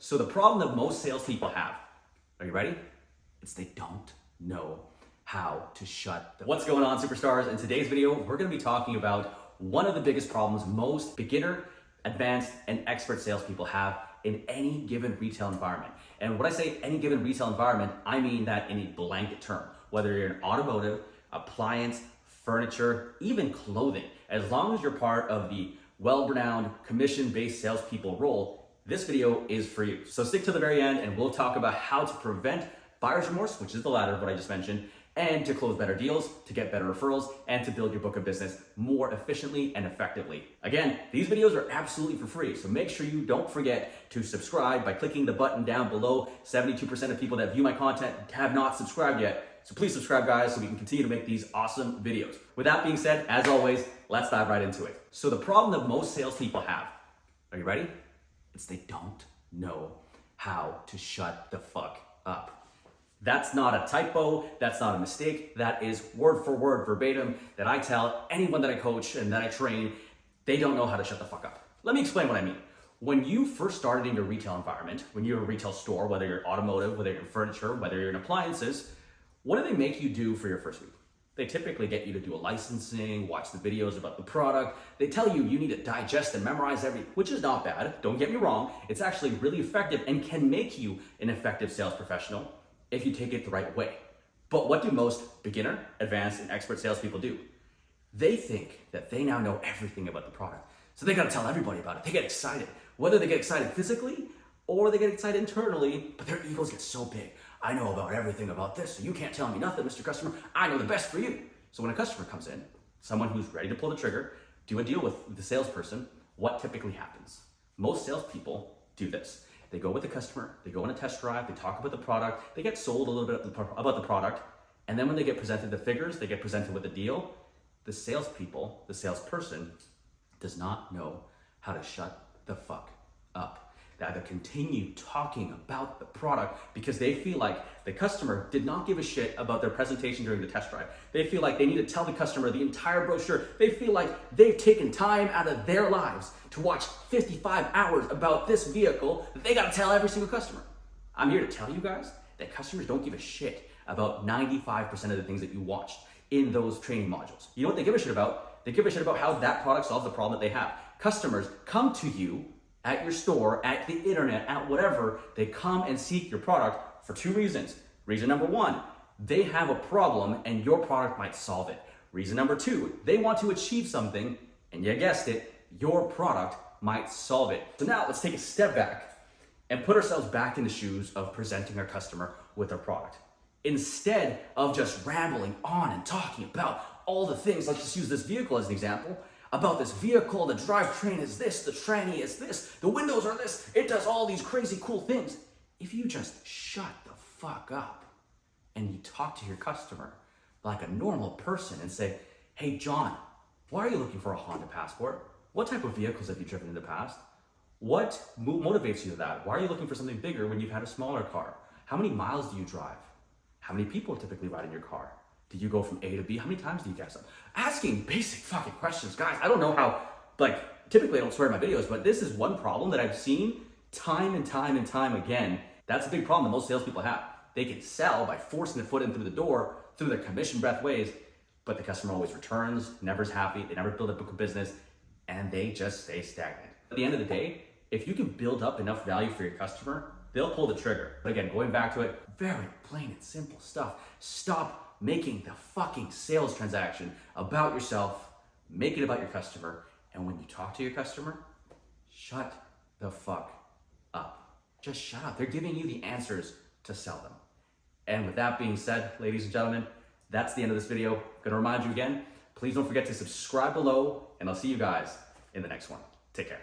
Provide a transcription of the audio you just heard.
So the problem that most salespeople have, are you ready? It's they don't know how to shut the... What's going on, superstars? In today's video, we're gonna be talking about one of the biggest problems most beginner, advanced, and expert salespeople have in any given retail environment. And when I say any given retail environment, I mean that in a blanket term. Whether you're in automotive, appliance, furniture, even clothing, as long as you're part of the well-renowned commission-based salespeople role, this video is for you. So stick to the very end and we'll talk about how to prevent buyer's remorse, which is the latter of what I just mentioned, and to close better deals, to get better referrals, and to build your book of business more efficiently and effectively. Again, these videos are absolutely for free, so make sure you don't forget to subscribe by clicking the button down below. 72% of people that view my content have not subscribed yet, so please subscribe, guys, so we can continue to make these awesome videos. With that being said, as always, let's dive right into it. So the problem that most salespeople have, are you ready? It's they don't know how to shut the fuck up. That's not a typo, that's not a mistake, that is word for word verbatim that I tell anyone that I coach and that I train, they don't know how to shut the fuck up. Let me explain what I mean. When you first started in your retail environment, when you're a retail store, whether you're automotive, whether you're in furniture, whether you're in appliances, what do they make you do for your first week? They typically get you to do a licensing, watch the videos about the product. They tell you you need to digest and memorize which is not bad, don't get me wrong. It's actually really effective and can make you an effective sales professional if you take it the right way. But what do most beginner, advanced, and expert salespeople do? They think that they now know everything about the product. So they gotta tell everybody about it. They get excited. Whether they get excited physically or they get excited internally, but their egos get so big. I know about everything about this, so you can't tell me nothing, Mr. Customer. I know the best for you. So when a customer comes in, someone who's ready to pull the trigger, do a deal with the salesperson, what typically happens? Most salespeople do this. They go with the customer, they go on a test drive, they talk about the product, they get sold a little bit about the product, and then when they get presented the figures, they get presented with the deal, the salespeople, the salesperson, does not know how to shut the fuck up. They either continue talking about the product because they feel like the customer did not give a shit about their presentation during the test drive. They feel like they need to tell the customer the entire brochure. They feel like they've taken time out of their lives to watch 55 hours about this vehicle that they gotta tell every single customer. I'm here to tell you guys that customers don't give a shit about 95% of the things that you watched in those training modules. You know what they give a shit about? They give a shit about how that product solves the problem that they have. Customers come to you at your store, at the internet, at whatever, they come and seek your product for two reasons. Reason number one, they have a problem and your product might solve it. Reason number two, they want to achieve something and you guessed it, your product might solve it. So now let's take a step back and put ourselves back in the shoes of presenting our customer with our product. Instead of just rambling on and talking about all the things, let's just use this vehicle as an example, about this vehicle, the drivetrain is this, the tranny is this, the windows are this, it does all these crazy cool things. If you just shut the fuck up and you talk to your customer like a normal person and say, hey John, why are you looking for a Honda Passport? What type of vehicles have you driven in the past? What motivates you to that? Why are you looking for something bigger when you've had a smaller car? How many miles do you drive? How many people typically ride in your car? Do you go from A to B? How many times do you gas up? Asking basic fucking questions. Guys, I don't know how, typically I don't swear in my videos, but this is one problem that I've seen time and time and time again. That's a big problem that most salespeople have. They can sell by forcing the foot in through the door, through their commission breath ways, but the customer always returns, never's happy, they never build a book of business, and they just stay stagnant. At the end of the day, if you can build up enough value for your customer, they'll pull the trigger. But again, going back to it, very plain and simple stuff. Stop making the fucking sales transaction about yourself, make it about your customer, and when you talk to your customer, shut the fuck up. Just shut up. They're giving you the answers to sell them. And with that being said, ladies and gentlemen, that's the end of this video. I'm gonna remind you again, please don't forget to subscribe below, and I'll see you guys in the next one. Take care.